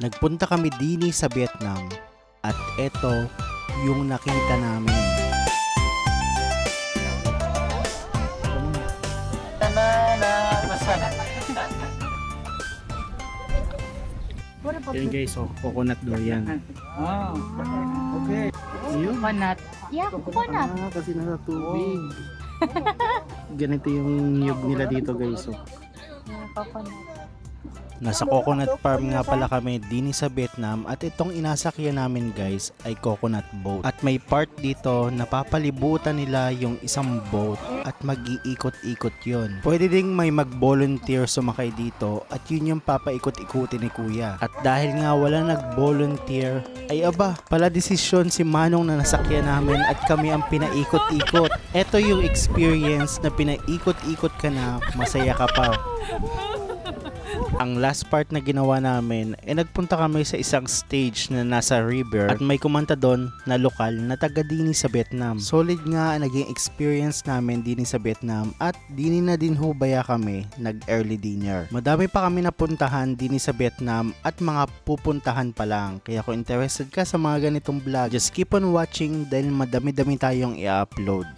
Nagpunta kami dini sa Vietnam at eto yung nakita namin. Yan guys, so coconut daw yan. Ah, okay. Coconut. Yeah, coconut. Kasi nasa tubig. Ganito yung niyog nila dito guys. So. Yeah, coconut. Nasa coconut farm nga pala kami dini sa Vietnam at itong inasakyan namin guys ay coconut boat. At may part dito na papalibutan nila yung isang boat at mag-iikot-ikot yun. Pwede ding may mag-volunteer sumakay dito at yun yung papaikot-ikutin ni kuya. At dahil nga wala nag-volunteer ay aba, pala desisyon si Manong na nasakyan namin at kami ang pinaikot-ikot. Ito yung experience na pinaikot-ikot ka na masaya ka pa. Ang last part na ginawa namin ay nagpunta kami sa isang stage na nasa river at may kumanta doon na lokal na taga dini sa Vietnam. Solid nga ang naging experience namin dini sa Vietnam at dini na din hubaya kami nag early dinner. Madami pa kami napuntahan dini sa Vietnam at mga pupuntahan pa lang. Kaya kung interested ka sa mga ganitong vlog, just keep on watching dahil madami-dami tayong i-upload.